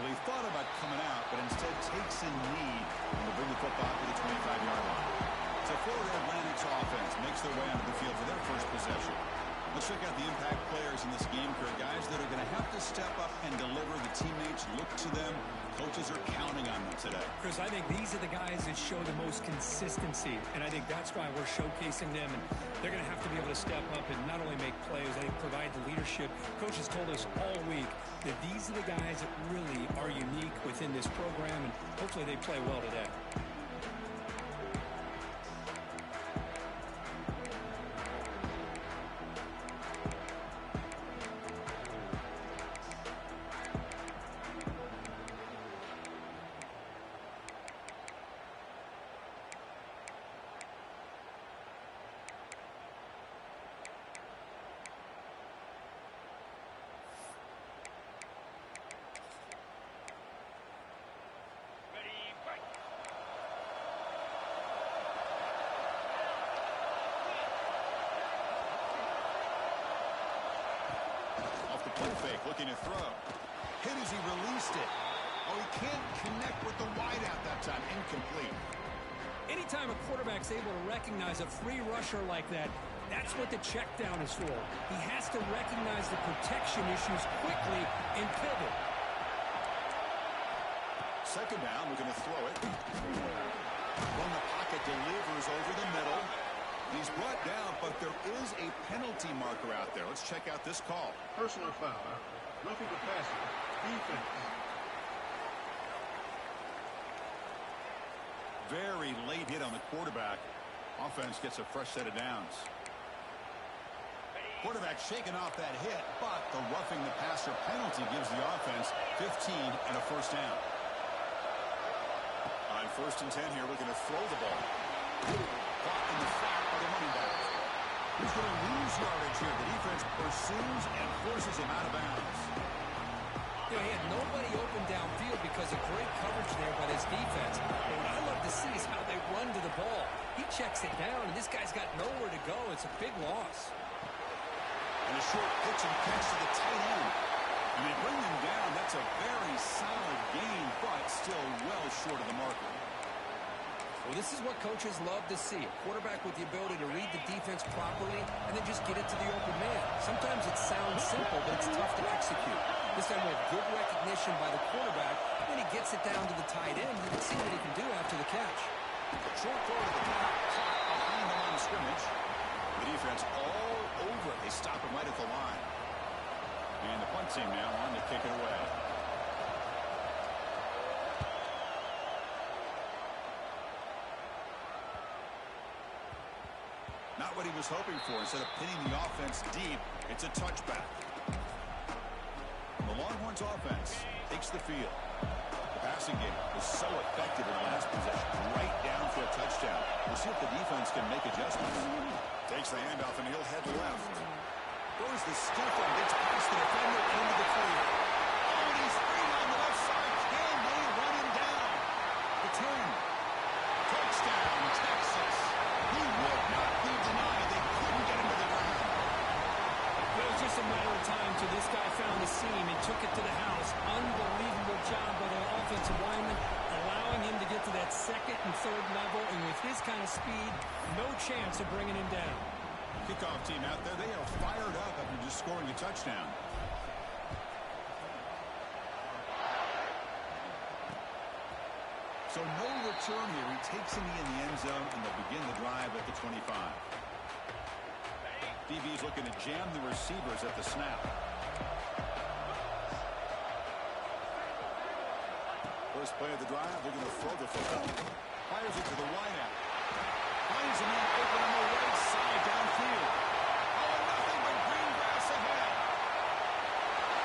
Well, he thought about coming out, but instead takes a knee and will bring the football to the 25-yard line. So Florida Atlantic's offense makes their way onto the field for their first possession. Let's check out the impact players in this game, Kurt. Guys that are going to have to step up and deliver. The teammates look to them. Coaches are counting on them today. Chris, I think these are the guys that show the most consistency, and I think that's why we're showcasing them. And they're going to have to be able to step up and not only make plays, I think provide the leadership. Coach has told us all week that these are the guys that really are unique within this program, and hopefully they play well today. Fake, looking to throw. Hit as he released it. Oh, he can't connect with the wideout that time. Incomplete. Anytime a quarterback's able to recognize a free rusher like that, that's what the check down is for. He has to recognize the protection issues quickly and pivot. Second down, we're going to throw it. From the pocket, delivers over the middle. He's brought down, but there is a penalty marker out there. Let's check out this call. Personal foul. Roughing the passer. Defense. Very late hit on the quarterback. Offense gets a fresh set of downs. Quarterback shaking off that hit, but the roughing the passer penalty gives the offense 15 and a first down. On 1st and 10 here, we're going to throw the ball. Caught in the flat by the running back. He's going to lose yardage here. The defense pursues and forces him out of bounds. You know, he had nobody open downfield because of great coverage there by this defense. But what I love to see is how they run to the ball. He checks it down, and this guy's got nowhere to go. It's a big loss. And a short pitch and catch to the tight end. And they bring him down. That's a very solid gain, but still well short of the marker. Well, this is what coaches love to see. A quarterback with the ability to read the defense properly and then just get it to the open man. Sometimes it sounds simple, but it's tough to execute. This time we have good recognition by the quarterback, and then he gets it down to the tight end. You can see what he can do after the catch. Short throw to the top, caught behind the line of scrimmage. The defense all over it. They stop him right at the line. And the punt team now on to kick it away. Not what he was hoping for. Instead of pinning the offense deep, it's a touchback. The Longhorns offense takes the field. The passing game was so effective in the last possession. Right down for a touchdown. We'll see if the defense can make adjustments. Takes the handoff and he'll head left. Goes the stiff one. Gets past the defender into the clear. Oh, and he's free on the left side. Can they run him down? The 10. Touchdown, Texas. He would not be denied. They couldn't get him to the ground. It was just a matter of time till this guy found the seam and took it to the house. Unbelievable job by the offensive lineman, allowing him to get to that second and third level. And with his kind of speed, no chance of bringing him down. Kickoff team out there, they are fired up after just scoring a touchdown. So no return here. He takes a knee in the end zone, and they'll begin the drive at the 25. DB's looking to jam the receivers at the snap. First play of the drive, they're going to throw the football. Fires it to the wideout. Finds a man open on the right side downfield. Oh, nothing but green grass ahead.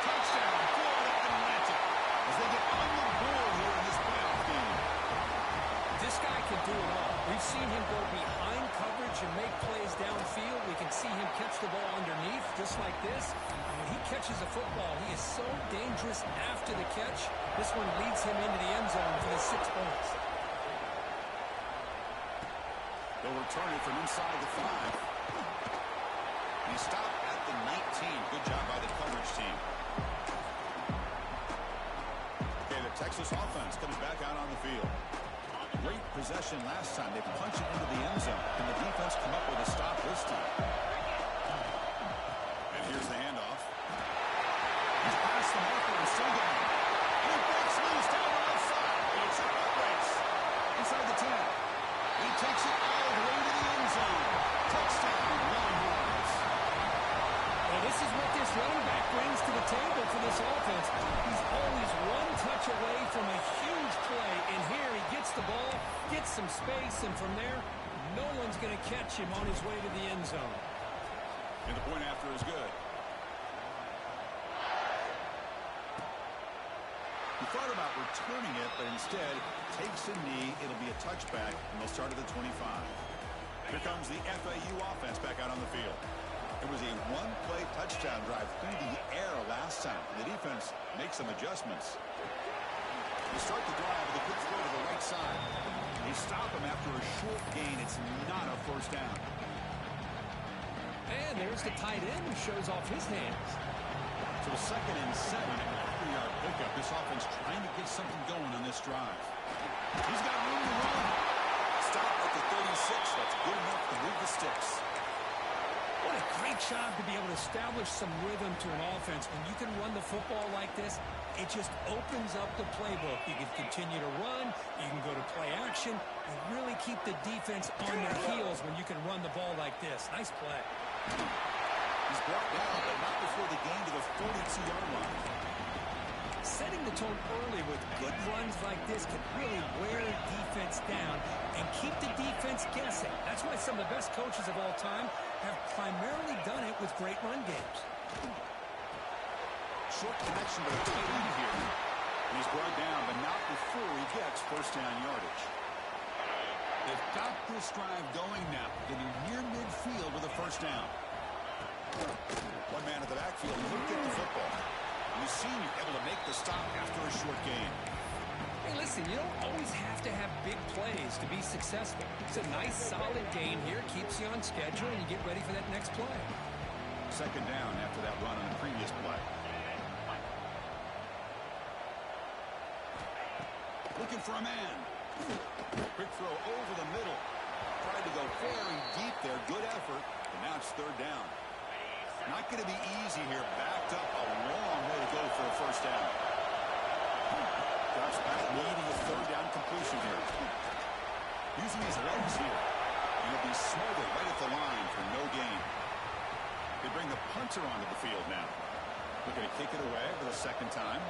Touchdown, Florida Atlantic, as they get on the board here in this playoff game. This guy can do it all. We've seen him go behind coverage and make plays downfield. We can see him catch the ball underneath just like this. When he catches a football, he is so dangerous after the catch. This one leads him into the end zone for the 6 points. They'll return it from inside the 5. And he stopped at the 19. Good job by the coverage team. Okay, Texas offense comes back out on the field. Great possession last time. They punch it into the end zone. Can the defense come up with a stop this time? And here's the handoff. He's past the marker and still down. And he breaks loose down the left side. And it's a foot race. Inside the 10. He takes it all the way to the end zone. Touchdown, Longhorns. Well, this is what this running back brings to the table for this offense. He's always one touch away from a huge play. And here he gets the ball, gets some space, and from there, no one's going to catch him on his way to the end zone. And the point after is good. He thought about returning it, but instead takes a knee. It'll be a touchback, and they'll start at the 25. Here comes the FAU offense back out on the field. It was a one-play touchdown drive through the air last time. The defense makes some adjustments. They start the drive with a quick throw to the right side. They stop him after a short gain. It's not a first down. And there's the tight end who shows off his hands. So 2nd and 7, a 3-yard pickup. This offense trying to get something going on this drive. He's got room to run. Stop at the 36. That's good enough to move the sticks. What a great job to be able to establish some rhythm to an offense. When you can run the football like this, it just opens up the playbook. You can continue to run. You can go to play action. And really keep the defense on their heels when you can run the ball like this. Nice play. He's brought down, but not before the gain to the 42-yard line. Setting the tone early with good runs like this can really wear defense down and keep the defense guessing. That's why some of the best coaches of all time have primarily done it with great run games. Short connection to the tight end here. And he's brought down, but not before he gets first down yardage. They've got this drive going now, getting near midfield with a first down. One man at the backfield, he'll get the football. And the senior able to make the stop after a short gain. Hey, listen, you don't always have to have big plays to be successful. It's a nice, solid gain here. Keeps you on schedule, and you get ready for that next play. 2nd down after that run on the previous play. Looking for a man. Quick throw over the middle. Tried to go very deep there. Good effort. And now it's 3rd down. Not going to be easy here. Backed up a long way to go for a first down. Drops back, needing a 3rd down completion here. Using his legs here. And he'll be smothered right at the line for no gain. They bring the punter onto the field now. Looking to kick it away for the 2nd time.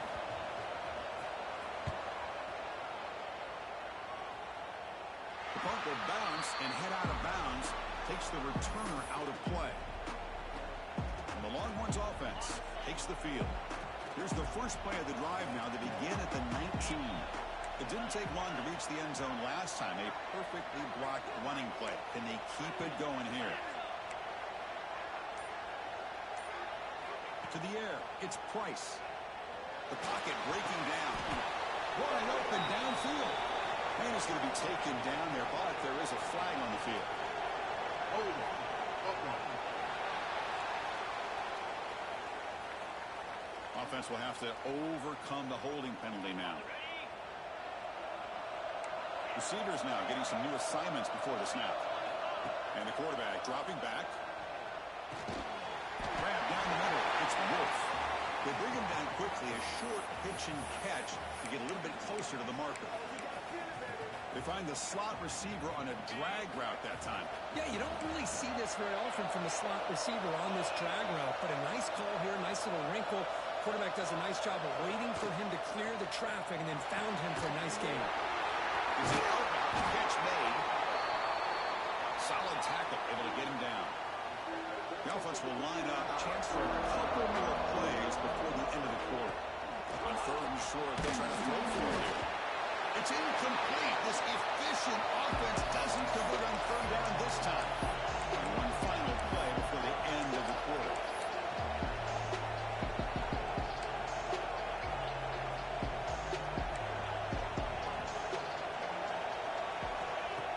The punt will bounce and head out of bounds. Takes the returner out of play. And the Longhorns offense takes the field. Here's the first play of the drive now. They begin at the 19. It didn't take long to reach the end zone last time. A perfectly blocked running play. Can they keep it going here? To the air, it's Price. The pocket breaking down. Wide open downfield. And he's going to be taken down there, but there is a flag on the field. Over. Upright. Offense will have to overcome the holding penalty now. Receivers now getting some new assignments before the snap. And the quarterback dropping back. Grab down the middle. It's Wolf. They bring him down quickly. A short pitch and catch to get a little bit closer to the marker. They find the slot receiver on a drag route that time. Yeah, you don't really see this very often from a slot receiver on this drag route, but a nice call here, nice little wrinkle. Quarterback does a nice job of waiting for him to clear the traffic and then found him for a nice gain. Is it outbound? Catch made. Solid tackle, able to get him down. The offense will line up. Chance for a couple more plays before the end of the quarter. On 3rd and short, they'll try to throw for it here. It's incomplete. This efficient offense doesn't convert on 3rd down this time. And one final play before the end of the quarter.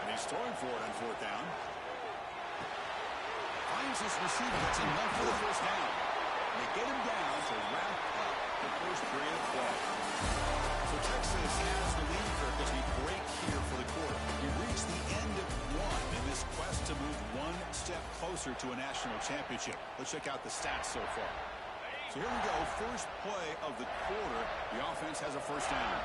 And he's throwing for it on 4th down. Finds his receiver. That's enough for the first down. They get him down to wrap up the first period of play. So Texas has the lead for as we break here for the quarter. We reach the end of one in this quest to move one step closer to a national championship. Let's check out the stats so far. So here we go. First play of the quarter. The offense has a first down.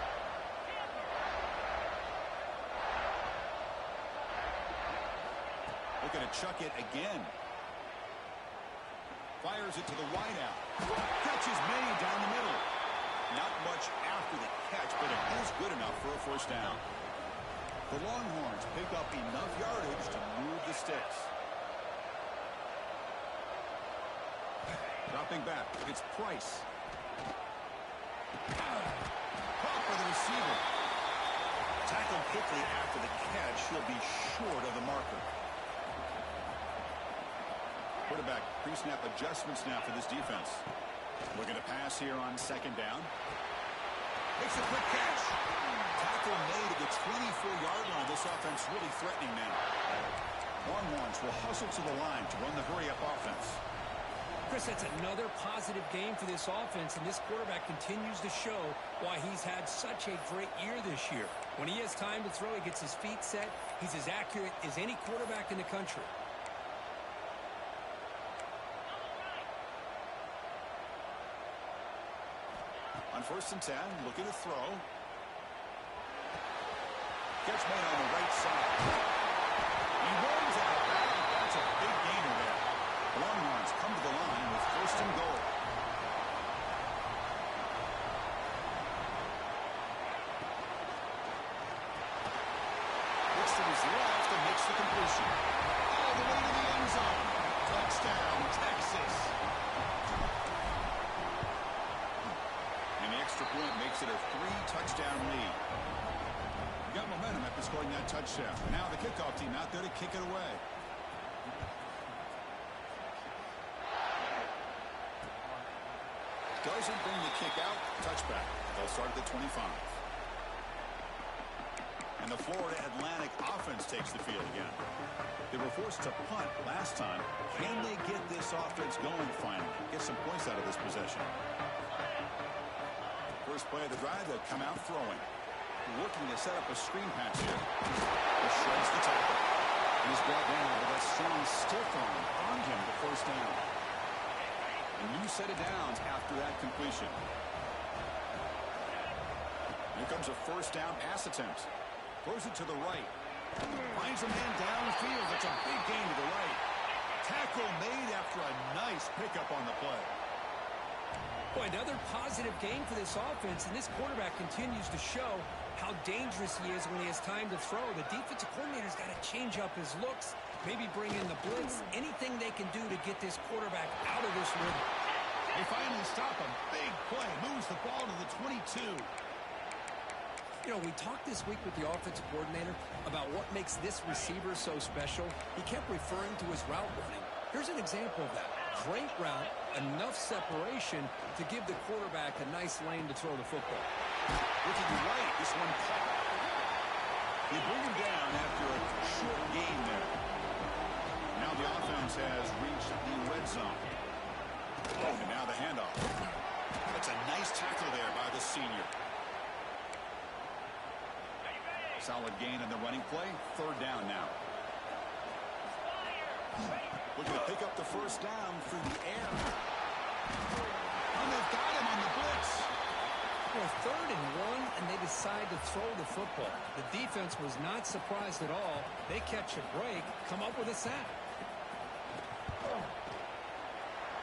Looking to chuck it again. Fires it to the wideout. Catch is made down the middle. Not much after the catch, but it is good enough for a first down. The Longhorns pick up enough yardage to move the sticks. Dropping back, it's Price. Caught by the receiver. Tackled quickly after the catch. He'll be short of the marker. Quarterback pre-snap adjustments now for this defense. Looking to pass here on second down. Makes a quick catch. Tackle made at the 24-yard line. This offense really threatening now. Longhorns will hustle to the line to run the hurry-up offense. Chris, that's another positive game for this offense, and this quarterback continues to show why he's had such a great year this year. When he has time to throw, he gets his feet set. He's as accurate as any quarterback in the country. On 1st and 10, looking to throw. Catch made on the right side. He runs out of bounds. That's a big gainer there. The Longhorns come to the line with 1st and goal. Looks to his left and makes the completion. All the way to the end zone. Touchdown, Texas. Extra point makes it a 3-touchdown lead. You got momentum after scoring that touchdown. Now the kickoff team out there to kick it away. Doesn't bring the kick out. Touchback. They'll start at the 25. And the Florida Atlantic offense takes the field again. They were forced to punt last time. Can they get this offense going finally? Get some points out of this possession. First play of the drive, they'll come out throwing. Looking to set up a screen pass here. He shreds the tackle. He's brought down with that strong stiff arm. Earned him the first down. A new set of downs after that completion. Here comes a first down pass attempt. Throws it to the right. Finds a man downfield. That's a big gain to the right. Tackle made after a nice pickup on the play. Boy, another positive game for this offense, and this quarterback continues to show how dangerous he is when he has time to throw. The defensive coordinator's got to change up his looks, maybe bring in the blitz, anything they can do to get this quarterback out of this rhythm. They finally stop him. Big play. Moves the ball to the 22. You know, we talked this week with the offensive coordinator about what makes this receiver so special. He kept referring to his route running. Here's an example of that. Great route, enough separation to give the quarterback a nice lane to throw the football. Looking right, this one caught. You bring him down after a short gain there. Now the offense has reached the red zone. And now the handoff. That's a nice tackle there by the senior. Solid gain in the running play. 3rd down now. Looking to pick up the first down through the air. And they've got him on the blitz. Well, 3rd and 1, and they decide to throw the football. The defense was not surprised at all. They catch a break, come up with a sack.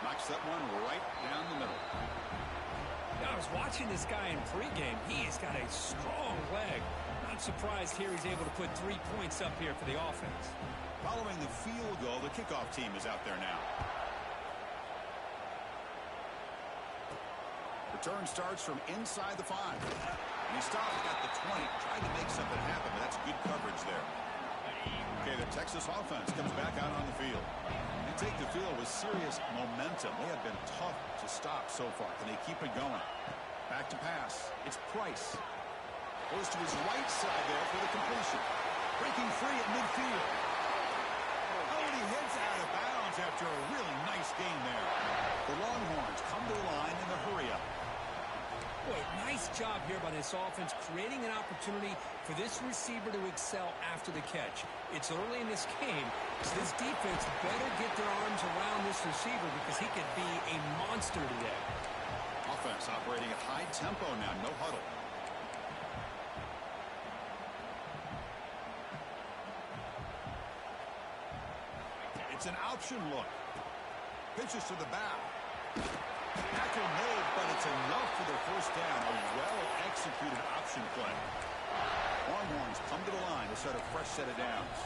Knocks that one right down the middle. Now, I was watching this guy in pregame. He's got a strong leg. Not surprised here he's able to put 3 points up here for the offense. Following the field goal, the kickoff team is out there now. Return starts from inside the 5. And he stopped at the 20. Tried to make something happen, but that's good coverage there. Okay, the Texas offense comes back out on the field. They take the field with serious momentum. They have been tough to stop so far. Can they keep it going? Back to pass. It's Price. Goes to his right side there for the completion. Breaking free at midfield. He heads out of bounds after a really nice game there. The Longhorns come to the line in the hurry-up. here by this offense, creating an opportunity for this receiver to excel after the catch. It's early in this game, so this defense better get their arms around this receiver because he could be a monster today. Offense operating at high tempo now, no huddle. It's an option look. Pitches to the back. Tackle made, but it's enough for their first down. A well-executed option play. Longhorns come to the line to start a fresh set of downs.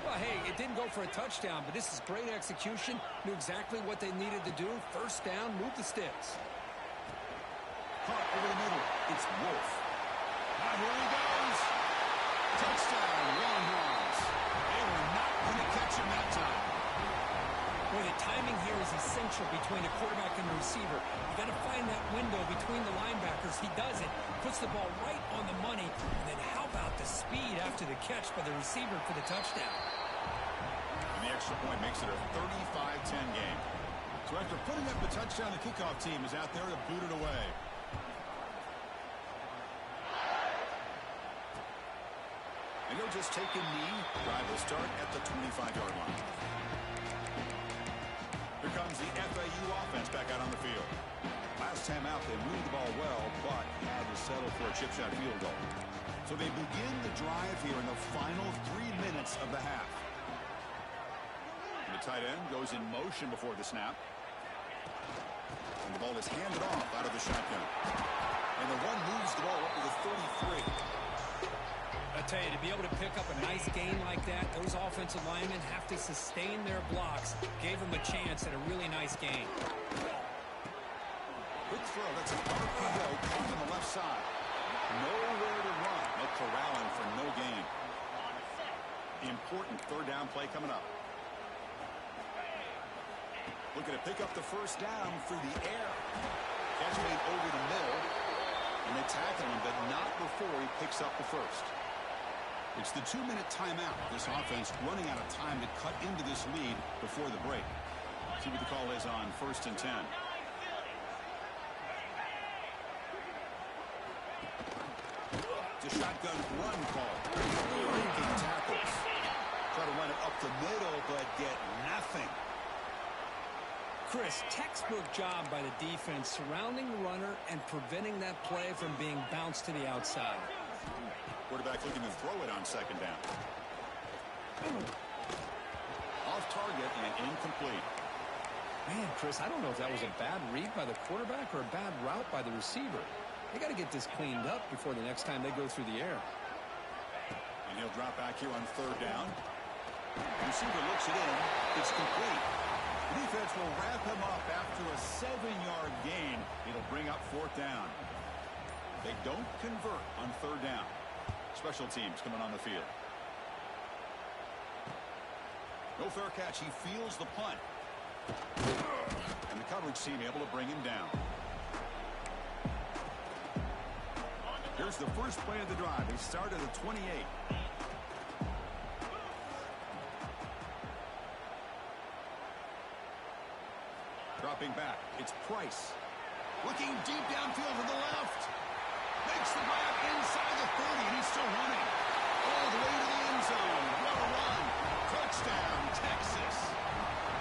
Well, hey, it didn't go for a touchdown, but this is great execution. Knew exactly what they needed to do. First down, move the sticks. Caught over the middle. It's Wolf. Now here he goes. Touchdown, Longhorns. They were not going to catch him that time. Boy, the timing here is essential between the quarterback and the receiver. You got to find that window between the linebackers. He does it, puts the ball right on the money, and then how about the speed after the catch by the receiver for the touchdown? And the extra point makes it a 35-10 game. So after putting up the touchdown, the kickoff team is out there to boot it away. And he'll just take a knee. Drive will start at the 25-yard line. Here comes the FAU offense back out on the field. Last time out, they moved the ball well, but had to settle for a chip shot field goal. So they begin the drive here in the final 3 minutes of the half. And the tight end goes in motion before the snap. And the ball is handed off out of the shotgun. And the one moves the ball up to the 33. I tell you, to be able to pick up a nice gain like that, those offensive linemen have to sustain their blocks. Gave them a chance at a really nice gain. Good throw. That's an RPO caught on the left side. Nowhere to run. No corralling for no gain. Important third down play coming up. Looking to pick up the first down through the air. Catch made over the middle. And they tackle him, but not before he picks up the first. It's the 2-minute timeout. This offense running out of time to cut into this lead before the break. See what the call is on 1st and 10. It's a shotgun run call. Breaking tackles. Try to run it up the middle, but get nothing. Chris, textbook job by the defense surrounding the runner and preventing that play from being bounced to the outside. Quarterback looking to throw it on second down. Off target and incomplete. Man, Chris, I don't know if that was a bad read by the quarterback or a bad route by the receiver. They got to get this cleaned up before the next time they go through the air. And he'll drop back here on third down. The receiver looks it in. It's complete. The defense will wrap him up after a 7-yard gain. It'll bring up fourth down. They don't convert on third down. Special teams coming on the field. No fair catch. He feels the punt. And the coverage team able to bring him down. Here's the first play of the drive. They start at the 28. Dropping back. It's Price. Looking deep downfield to the left. Makes the grab inside the 30, and he's still running. All the way to the end zone. What a run. Touchdown, Texas.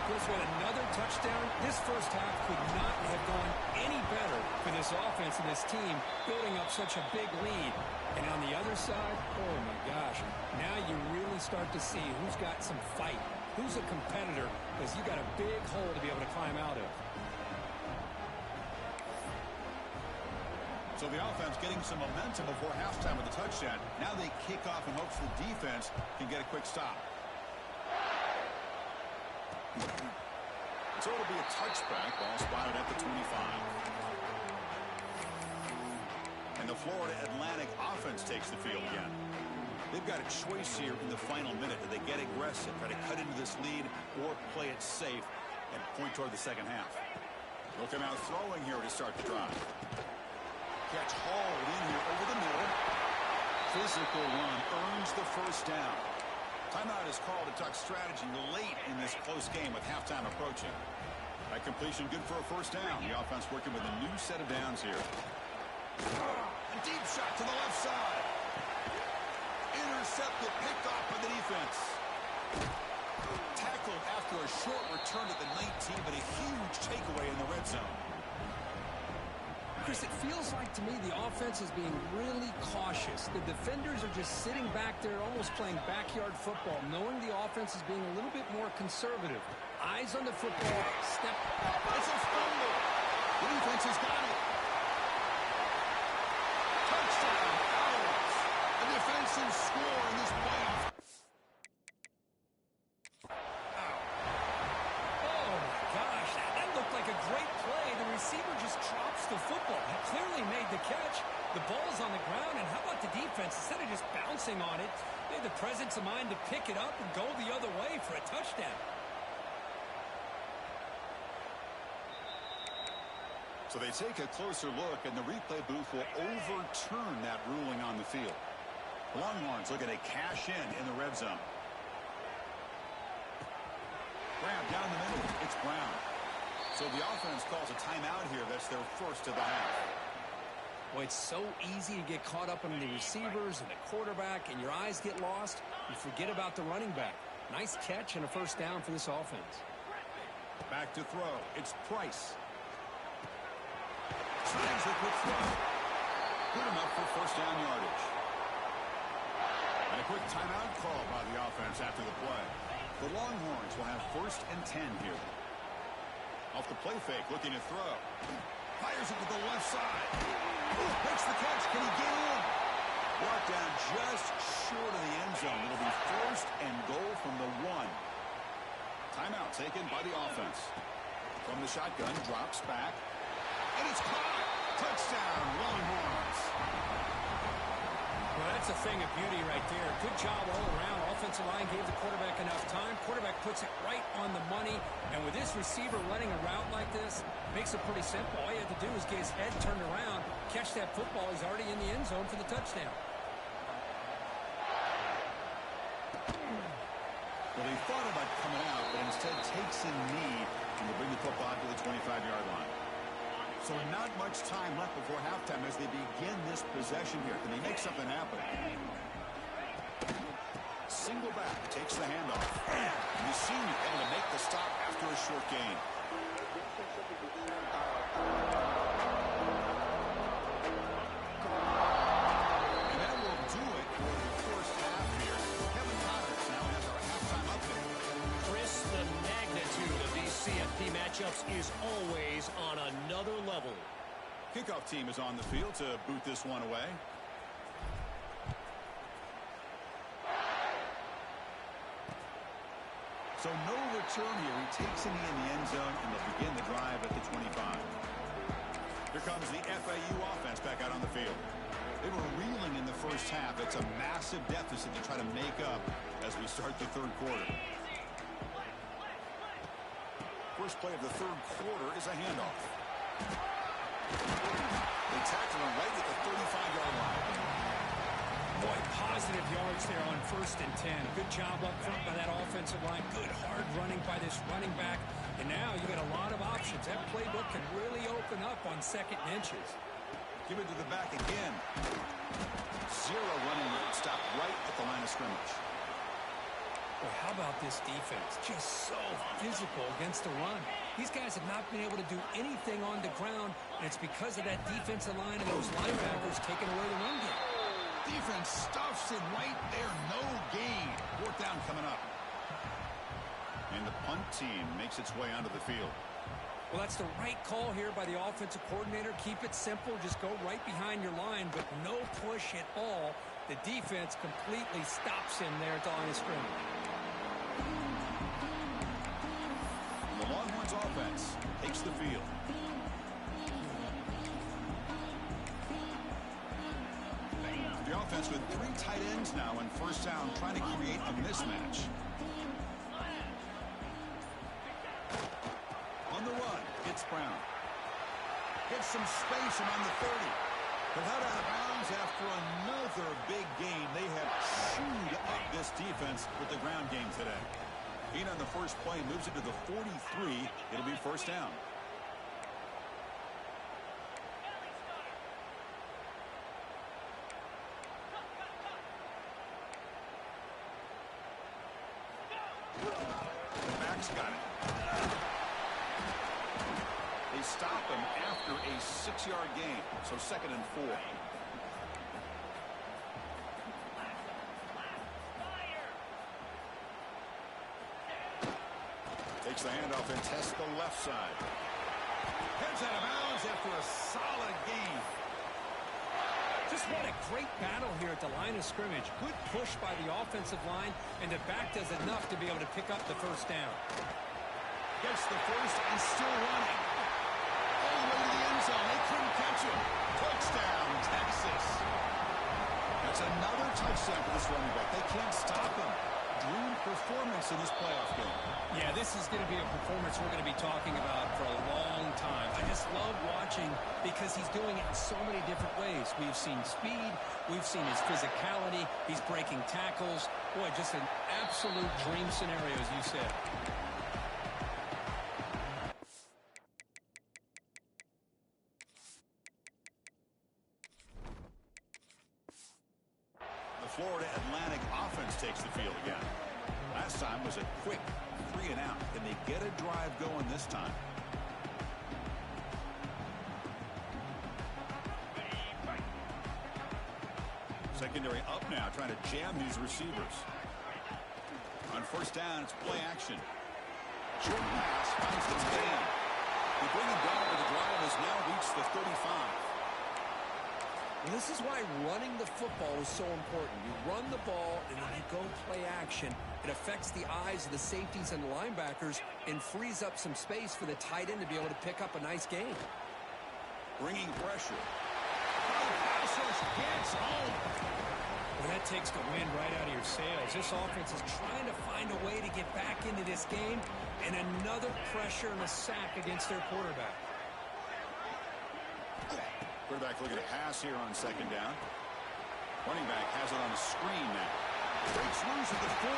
Chris, with another touchdown, this first half could not have gone any better for this offense and this team, building up such a big lead. And on the other side, oh my gosh, now you really start to see who's got some fight, who's a competitor, because you got a big hole to be able to climb out of. So the offense getting some momentum before halftime with the touchdown. Now they kick off in hopes the defense can get a quick stop. So it'll be a touchback. Ball spotted at the 25. And the Florida Atlantic offense takes the field again. They've got a choice here in the final minute. Do they get aggressive, try to cut into this lead, or play it safe and point toward the second half? They'll come out throwing here to start the drive. Catch hauled in here over the middle. Physical run earns the first down. Timeout is called to talk strategy late in this close game with halftime approaching. That completion good for a first down. The offense working with a new set of downs here. A deep shot to the left side. Intercepted, picked off by the defense. Tackled after a short return at the 19, but a huge takeaway in the red zone. Chris, it feels like to me the offense is being really cautious. The defenders are just sitting back there almost playing backyard football, knowing the offense is being a little bit more conservative. Eyes on the football, step. It's a fumble. The defense has got it. Touchdown, Owls. A defensive score in this play. Oh, my gosh. That looked like a great play. The receiver just drops the football. He clearly made the catch. The ball's on the ground, and how about the defense? Instead of just bouncing on it, they had the presence of mind to pick it up and go the other way for a touchdown. So they take a closer look, and the replay booth will overturn that ruling on the field. Longhorns looking to cash in the red zone. Grab down the middle. It's Brown. So the offense calls a timeout here. That's their first of the half. Boy, it's so easy to get caught up in the receivers and the quarterback, and your eyes get lost. You forget about the running back. Nice catch and a first down for this offense. Back to throw. It's Price. Tries a quick throw. Good enough for first down yardage. And a quick timeout call by the offense after the play. The Longhorns will have first and 10 here. Off the play fake, looking to throw. Fires it to the left side. Makes the catch. Can he get in? Brought down just short of the end zone. It'll be first and goal from the 1. Timeout taken by the offense. From the shotgun, drops back. And it's caught. Touchdown, Longhorns. Well, that's a thing of beauty right there. Good job all around. Offensive line gave the quarterback enough time. Quarterback puts it right on the money. And with this receiver running a route like this, makes it pretty simple. All you have to do is get his head turned around, catch that football. He's already in the end zone for the touchdown. Well, they thought about coming out, but instead takes a knee and will bring the football out to the 25-yard line. So not much time left before halftime as they begin this possession here. Can they make something happen? Single back takes the handoff. And the senior able to make the stop after a short gain. And that will do it for the first half here. Kevin Connors now has our halftime update. Chris, the magnitude of these CFP matchups is always on another level. Kickoff team is on the field to boot this one away. So no return here. He takes a knee in the end zone, and they'll begin the drive at the 25. Here comes the FAU offense back out on the field. They were reeling in the first half. It's a massive deficit to try to make up as we start the third quarter. First play of the third quarter is a handoff. They tackle him right at the 35-yard line. Boy, positive yards there on first and 10. Good job up front by that offensive line. Good hard running by this running back. And now you got a lot of options. That playbook can really open up on second and inches. Give it to the back again. Zero running room. Stop right at the line of scrimmage. Boy, how about this defense? Just so physical against the run. These guys have not been able to do anything on the ground, and it's because of that defensive line and those linebackers taking away the run game. Defense stuffs it right there. No gain. Fourth down coming up. And the punt team makes its way onto the field. Well, that's the right call here by the offensive coordinator. Keep it simple. Just go right behind your line, but no push at all. The defense completely stops him there at the line of scrimmage. The Longhorns offense takes the field. The offense with 3 tight ends now in first down, trying to create a mismatch. On the run, it's Brown. Gets some space around the 30. But out of bounds after another big gain. They have chewed up this defense with the ground game today. Being on the first play moves it to the 43. It'll be first down. He's got it. They stop him after a 6-yard gain, so 2nd and 4. Takes the handoff and tests the left side. Heads out of bounds after a solid gain. Just what a great battle here at the line of scrimmage. Good push by the offensive line, and the back does enough to be able to pick up the first down. Gets the first and still running. All the way to the end zone. They couldn't catch him. Touchdown, Texas. That's another touchdown for this running back. They can't stop him. Dream performance in this playoff game. Yeah, this is going to be a performance we're going to be talking about for a long time. I just love watching because he's doing it in so many different ways. We've seen speed. We've seen his physicality. He's breaking tackles. Boy, just an absolute dream scenario, as you said. The Florida Atlantic offense takes the field again. Last time was a quick 3-and-out. Can they get a drive going this time? Secondary up now, trying to jam these receivers. On first down, it's play action. Short pass finds the man. They bring him down, but the drive has now reached the 35. Well, this is why running the football is so important. You run the ball, and then you go play action. It affects the eyes of the safeties and linebackers and frees up some space for the tight end to be able to pick up a nice gain. Bringing pressure. Gets home. Well, that takes the wind right out of your sails. This offense is trying to find a way to get back into this game, and another pressure and a sack against their quarterback. Quarterback looking to pass here on second down. Running back has it on the screen now. Breaks loose at the 40.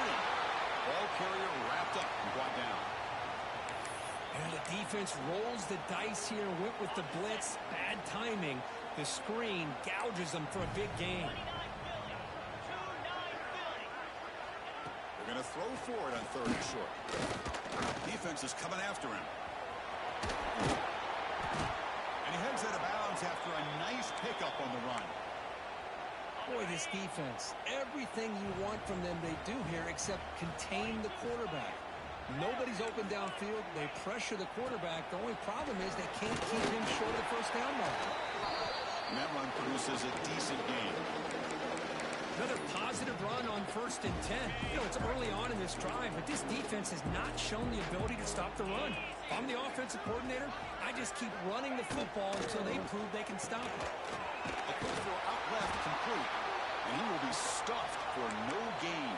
Ball carrier wrapped up and brought down. And the defense rolls the dice here, went with the blitz. Bad timing. The screen gouges them for a big gain. They're going to throw for it on 3rd and short. Defense is coming after him. And he heads out of bounds after a nice pickup on the run. Boy, this defense, everything you want from them they do here except contain the quarterback. Nobody's open downfield. They pressure the quarterback. The only problem is they can't keep him short of the first down mark. And that run produces a decent gain. Another positive run on 1st and 10. You know, it's early on in this drive, but this defense has not shown the ability to stop the run. If I'm the offensive coordinator, I just keep running the football until they prove they can stop it. A quick throw out left complete. And he will be stuffed for no gain.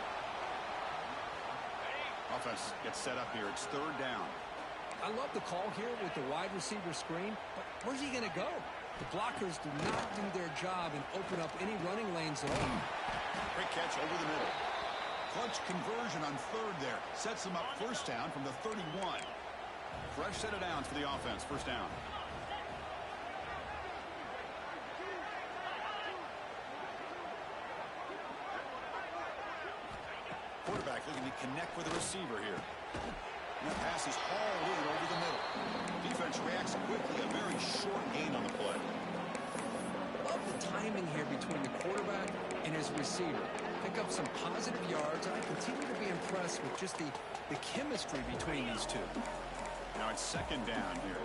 Offense gets set up here. It's 3rd down. I love the call here with the wide receiver screen, but where's he going to go? The blockers do not do their job and open up any running lanes at all. Great catch over the middle. Clutch conversion on 3rd there. Sets them up first down from the 31. Fresh set of downs for the offense. First down. Quarterback looking to connect with the receiver here. And the pass is hauled in over the middle. Defense reacts quickly. A very short gain on the play. Love the timing here between the quarterback and his receiver. Pick up some positive yards, and I continue to be impressed with just the chemistry between these two. Now it's 2nd down here.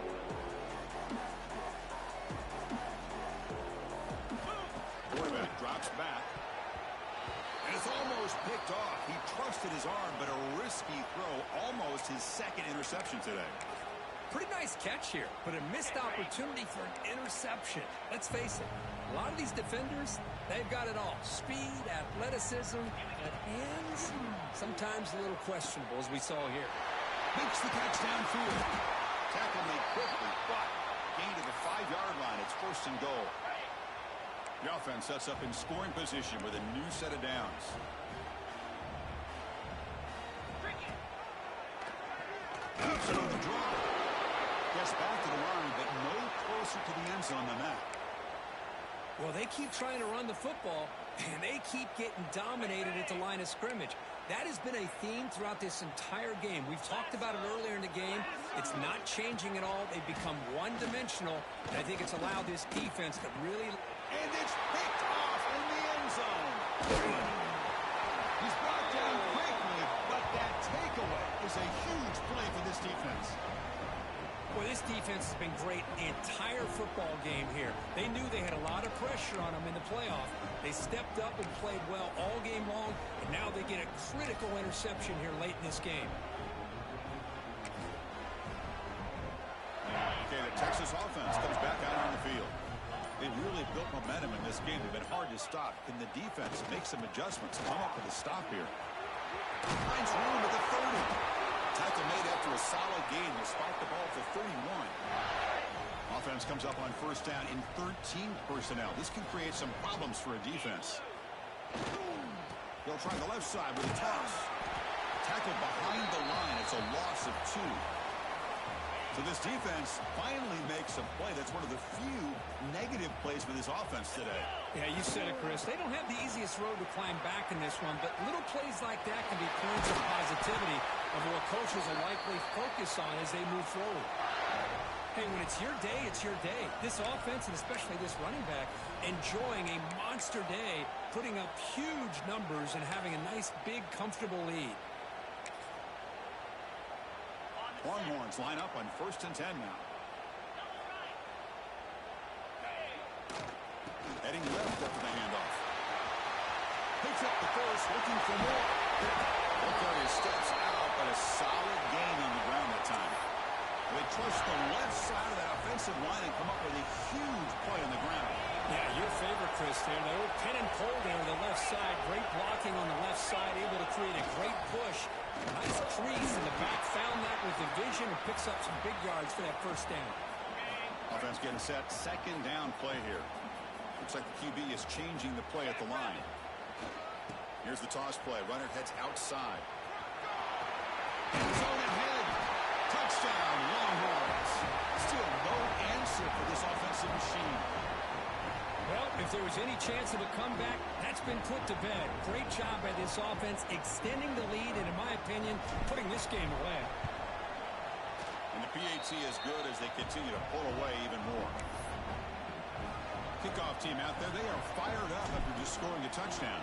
Quarterback drops back. And it's almost picked off. He trusted his arm, but a risky throw. Almost his 2nd interception today. Pretty nice catch here, but a missed opportunity for an interception. Let's face it, a lot of these defenders, they've got it all. Speed, athleticism, but hands, sometimes a little questionable, as we saw here. Makes the catch downfield. Tackle made quickly, but gain to the 5-yard line. It's 1st and goal. The offense sets up in scoring position with a new set of downs. Keeps it on the draw. Gets back to the line, but no closer to the end zone than that. Well, they keep trying to run the football, and they keep getting dominated at the line of scrimmage. That has been a theme throughout this entire game. We've talked about it earlier in the game. It's not changing at all. They've become one-dimensional, and I think it's allowed this defense to really... And it's picked off in the end zone. He's brought down quickly, but that takeaway is a huge play for this defense. Well, this defense has been great the entire football game here. They knew they had a lot of pressure on them in the playoff. They stepped up and played well all game long, and now they get a critical interception here late in this game. Okay, the Texas offense comes back out on the field. They really built momentum in this game. They've been hard to stop. Can the defense make some adjustments, come up with a stop here? Finds room at the 30. Tackle made after a solid gain. They spike the ball for 31. Offense comes up on first down in 13 personnel. This can create some problems for a defense. They'll try the left side with a toss. Tackle behind the line. It's a loss of 2. So this defense finally makes a play. That's one of the few negative plays for this offense today. Yeah, you said it, Chris. They don't have the easiest road to climb back in this one, but little plays like that can be points of positivity of what coaches will likely focus on as they move forward. Hey, when it's your day, it's your day. This offense, and especially this running back, enjoying a monster day, putting up huge numbers and having a nice, big, comfortable lead. Longhorns line up on 1st and 10 now. Heading left after the handoff. Picks up the first, looking for more. Look, steps out, but a solid gain on the ground that time. They twist the left side of that offensive line and come up with a huge play on the ground. Yeah, your favorite, Chris, there. The old pin and pull there on the left side. Great blocking on the left side, able to create a great push. Nice crease in the back. Found that with the vision and picks up some big yards for that first down. Offense getting set. 2nd down play here. Looks like the QB is changing the play at the line. Here's the toss play. Runner heads outside. End zone ahead. Touchdown, Longhorns. Still no answer for this offensive machine. Well, if there was any chance of a comeback, that's been put to bed. Great job by this offense, extending the lead, and in my opinion, putting this game away. And the PAT is good as they continue to pull away even more. Kickoff team out there, they are fired up after just scoring a touchdown.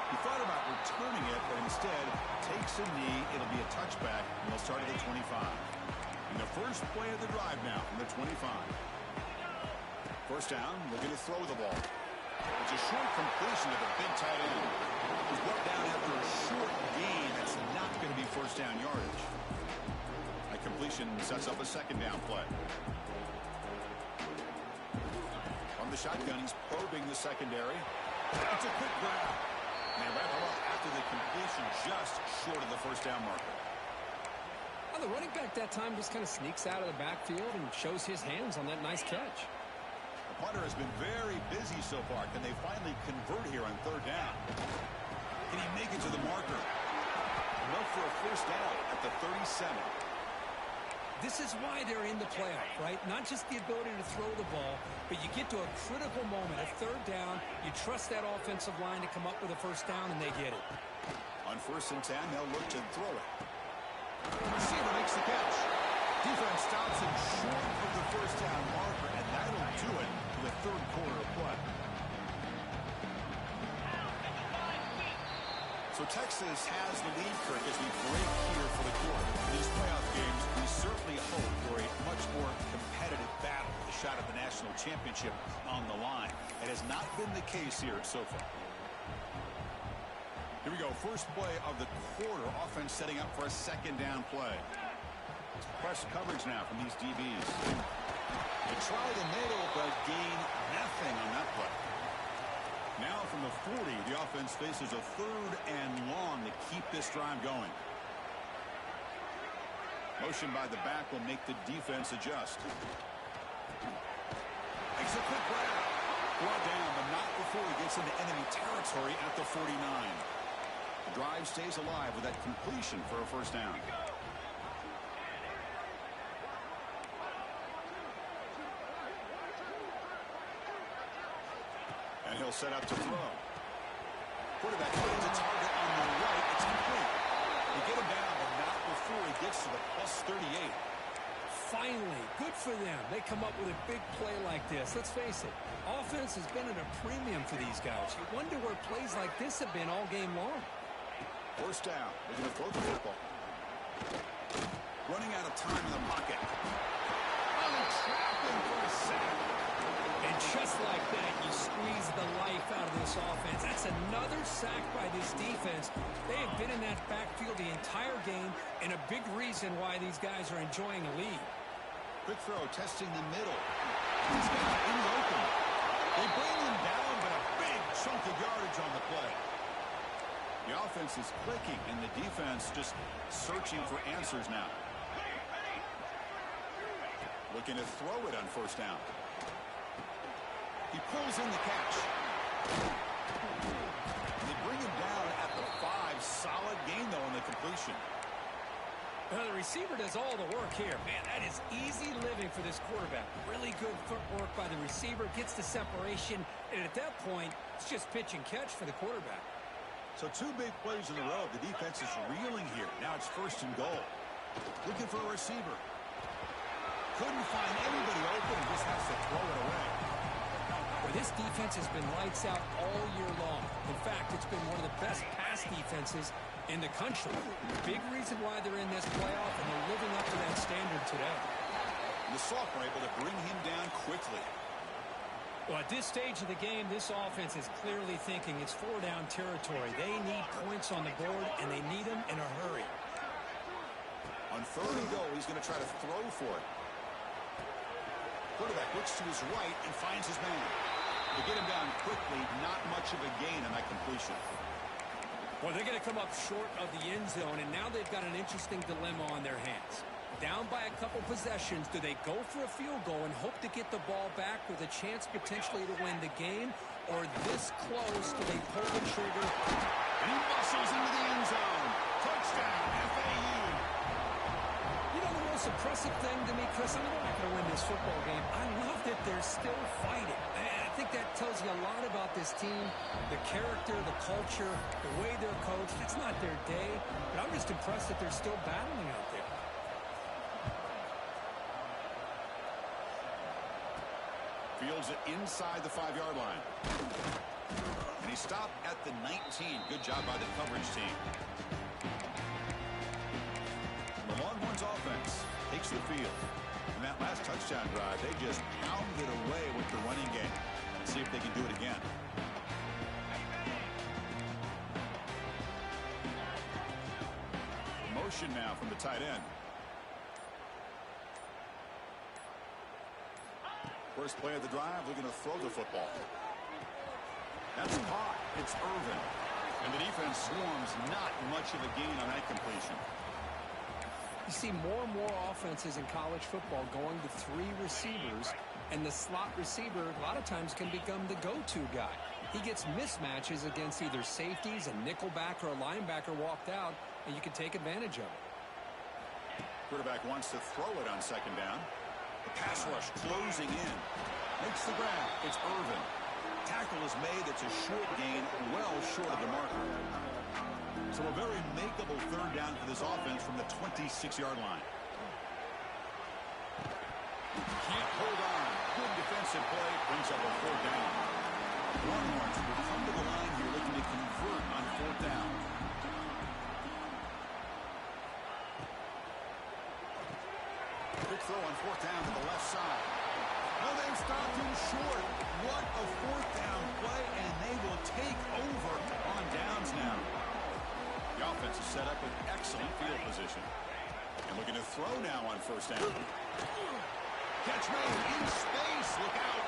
He thought about returning it, but instead takes a knee. It'll be a touchback, and they'll start at the 25. And the first play of the drive now from the 25. First down, looking to throw the ball. It's a short completion to the big tight end. He's brought down after a short gain. That's not going to be first down yardage. That completion sets up a 2nd down play. From the shotgun, he's probing the secondary. It's a quick grab. And they wrap him up after the completion just short of the first down marker. Well, the running back that time just kind of sneaks out of the backfield and shows his hands on that nice catch. The punter has been very busy so far. Can they finally convert here on 3rd down? Can he make it to the marker? Enough for a first down at the 37. This is why they're in the playoff, right? Not just the ability to throw the ball, but you get to a critical moment, a 3rd down, you trust that offensive line to come up with a first down, and they get it. On 1st and 10, they'll look to throw it. Receiver makes the catch. Defense stops him short of the first down marker, and that'll do it for the 3rd quarter of play. So Texas has the lead, Kirk, as we break here for the quarter. In these playoff games, we certainly hope for a much more competitive battle, the shot at the national championship on the line. It has not been the case here so far. Here we go, first play of the quarter. Offense setting up for a 2nd down play. Press coverage now from these DBs. They try the middle, but gain nothing on that play. Now from the 40, the offense faces a 3rd and long to keep this drive going. Motion by the back will make the defense adjust. Makes a quick grab. Brought down, but not before he gets into enemy territory at the 49. The drive stays alive with that completion for a first down. he'll set up to throw. Quarterback finds a target on the right. It's complete. They get him down, but not before he gets to the +38. Finally, good for them. They come up with a big play like this. Let's face it, offense has been at a premium for these guys. You wonder where plays like this have been all game long. First down. They're going to throw the football. Running out of time in the pocket. Trapping for a sack. And just like that, you squeeze the life out of this offense. That's another sack by this defense. They have been in that backfield the entire game, and a big reason why these guys are enjoying a lead. Quick throw, testing the middle. He's got it in the open. They bring him down, but a big chunk of yardage on the play. The offense is clicking, and the defense just searching for answers now. Looking to throw it on first down. He pulls in the catch. They bring him down at the 5. Solid gain, though, on the completion. The receiver does all the work here. Man, that is easy living for this quarterback. Really good footwork by the receiver. Gets the separation. And at that point, it's just pitch and catch for the quarterback. So 2 big plays in a row. The defense is reeling here. Now it's first and goal. Looking for a receiver. Couldn't find anybody open and just has to throw it away. Well, this defense has been lights out all year long. In fact, it's been one of the best pass defenses in the country. Big reason why they're in this playoff, and they're living up to that standard today. The Soft are able to bring him down quickly. Well, at this stage of the game, this offense is clearly thinking it's 4-down territory. They need points on the board, and they need them in a hurry. On third and goal, he's going to try to throw for it. Quarterback looks to his right and finds his man. To get him down quickly, not much of a gain on that completion. Well, they're going to come up short of the end zone, and now they've got an interesting dilemma on their hands. Down by a couple possessions, do they go for a field goal and hope to get the ball back with a chance potentially to win the game, or this close, do they pull the trigger? And he muscles into the end zone. Touchdown, FAU. You know the most impressive thing to me, Chris, I know they're not going to win this football game. I love that they're still fighting. I think that tells you a lot about this team, the character, the culture, the way they're coached. It's not their day, but I'm just impressed that they're still battling out there. Fields it inside the 5-yard line. And he stopped at the 19. Good job by the coverage team. The Longhorns offense takes the field. In that last touchdown drive, they just pounded away with the running game. Let's see if they can do it again. Motion now from the tight end. First play of the drive, looking to throw the football. That's caught. It's Irvin. And the defense swarms, not much of a gain on that completion. You see more and more offenses in college football going to 3 receivers, and the slot receiver a lot of times can become the go-to guy. He gets mismatches against either safeties, a nickelback, or a linebacker walked out, and you can take advantage of it. Quarterback wants to throw it on second down. The pass rush closing in. Makes the grab. It's Irvin. Tackle is made. It's a short gain, well short of the marker. So a very makeable third down for this offense from the 26-yard line. Can't hold on. Good defensive play. Brings up a fourth down. Longhorns will come to the line here looking to convert on fourth down. Quick throw on fourth down to the left side. Oh, they stopped him short. What a fourth down play, and they will take over on downs now. The offense is set up with excellent field position. And looking to throw now on first down. Catch made in space. Look out.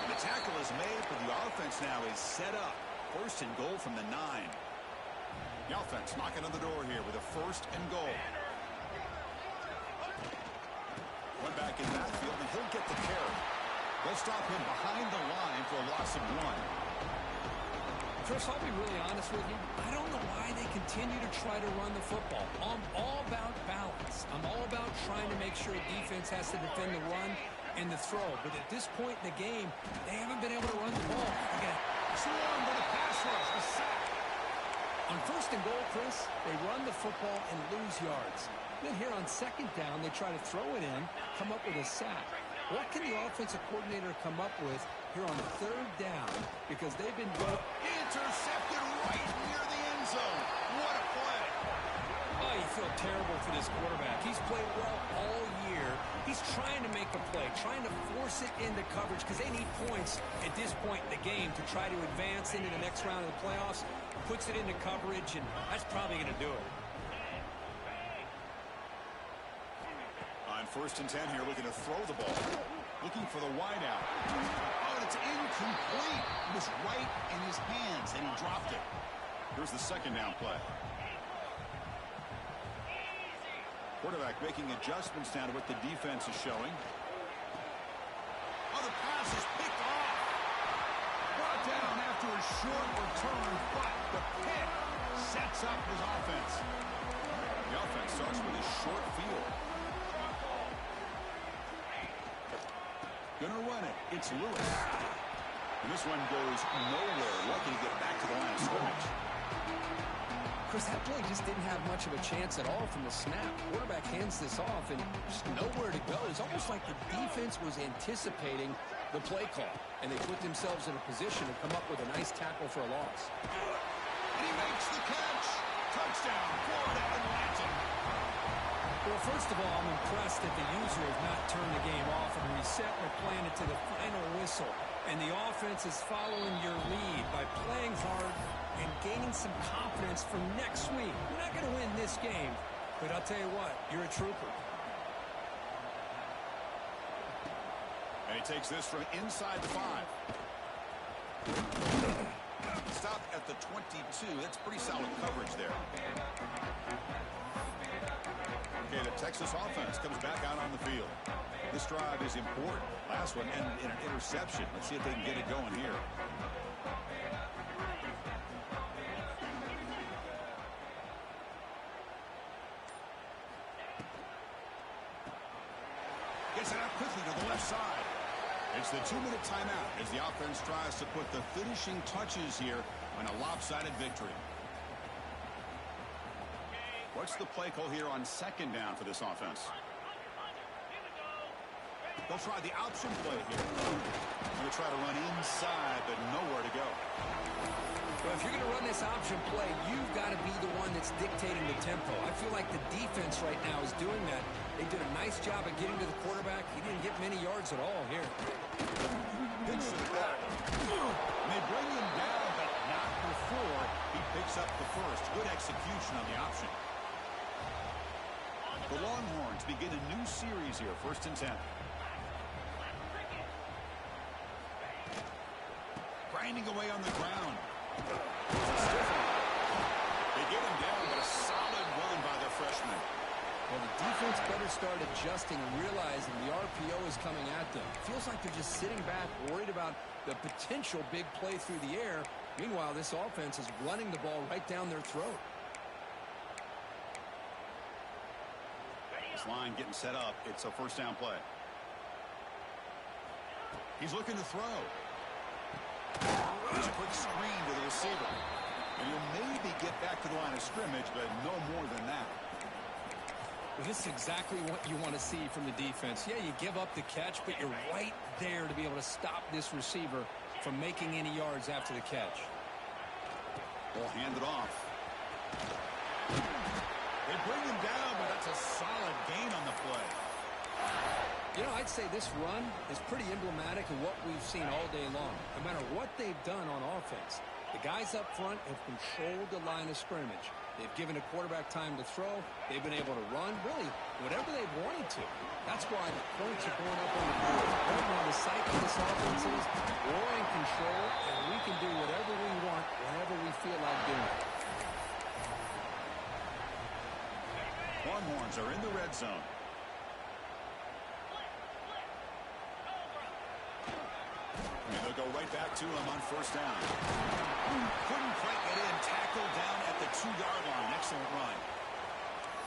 And the tackle is made, but the offense now is set up. First and goal from the 9. The offense knocking on the door here with a first and goal. One back in that field, and he'll get the carry. They'll stop him behind the line for a loss of 1. Chris, I'll be really honest with you. I don't know why they continue to try to run the football. I'm all about balance. I'm all about trying to make sure a defense has to defend the run and the throw. But at this point in the game, they haven't been able to run the ball. Makes one with a pass rush. A sack. On first and goal, Chris, they run the football and lose yards. Then here on second down, they try to throw it in, come up with a sack. What can the offensive coordinator come up with here on third down? Because they've been going. Intercepted right near the end zone. What a play. Oh, you feel terrible for this quarterback. He's played well all year. He's trying to make a play, trying to force it into coverage because they need points at this point in the game to try to advance into the next round of the playoffs. Puts it into coverage, and that's probably going to do it. On first and 10 here, looking to throw the ball. Looking for the wideout. Oh, and it's incomplete. It was right in his hands, and he dropped it. Here's the second down play. Quarterback making adjustments now to what the defense is showing. Oh, the pass is picked off. Brought down after a short return, but the pick sets up his offense. The offense starts with a short field. Gonna run it. It's Lewis. And this one goes nowhere. Lucky to get back to the line of scrimmage. Chris, that play just didn't have much of a chance at all from the snap. Quarterback hands this off and just nowhere to go. It's almost like the defense was anticipating the play call, and they put themselves in a position to come up with a nice tackle for a loss. And he makes the catch. Touchdown, Florida Atlantic. Well, first of all, I'm impressed that the user has not turned the game off and reset and replanted to the final whistle. And the offense is following your lead by playing hard and gaining some confidence for next week. You're not going to win this game, but I'll tell you what, you're a trooper. And he takes this from inside the 5. Stop at the 22. That's pretty solid coverage there. Okay, the Texas offense comes back out on the field. This drive is important. Last one ended in an interception. Let's see if they can get it going here. Gets it out quickly to the left side. It's the 2-minute timeout as the offense tries to put the finishing touches here on a lopsided victory. What's the play call here on second down for this offense? They'll try the option play here. They'll try to run inside, but nowhere to go. Well, if you're going to run this option play, you've got to be the one that's dictating the tempo. I feel like the defense right now is doing that. They did a nice job of getting to the quarterback. He didn't get many yards at all here. Pitch to the back. And they bring him down, but not before he picks up the first. Good execution on the option. The Longhorns begin a new series here, first and 10. Grinding away on the ground. They get him down, but a solid run by their freshman. Well, the defense better start adjusting and realizing the RPO is coming at them. Feels like they're just sitting back, worried about the potential big play through the air. Meanwhile, this offense is running the ball right down their throat. This line getting set up. It's a first down play. He's looking to throw. There's a quick screen to the receiver. And he'll maybe get back to the line of scrimmage, but no more than that. Well, this is exactly what you want to see from the defense. Yeah, you give up the catch, but you're right there to be able to stop this receiver from making any yards after the catch. Ball handed off. They bring him down, but that's a solid gain on the play. You know, I'd say this run is pretty emblematic of what we've seen all day long. No matter what they've done on offense, the guys up front have controlled the line of scrimmage. They've given a quarterback time to throw. They've been able to run, really, whatever they've wanted to. That's why the points are going up on the board. Right now, the psyche of this offense is we're in control, and we can do whatever we want, whenever we feel like doing it. Longhorns are in the red zone. And they'll go right back to him on first down. Couldn't quite get in. Tackled down at the 2-yard line. Excellent run.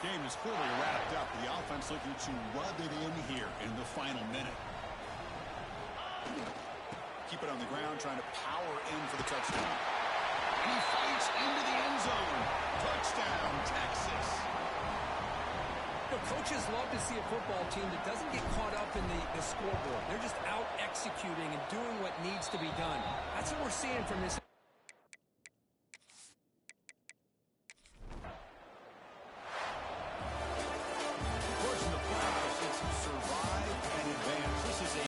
Game is clearly wrapped up. The offense looking to rub it in here in the final minute. keep it on the ground, trying to power in for the touchdown. And he fights into the end zone. Touchdown, Texas. Coaches love to see a football team that doesn't get caught up in the scoreboard. They're just out executing and doing what needs to be done. That's what we're seeing from this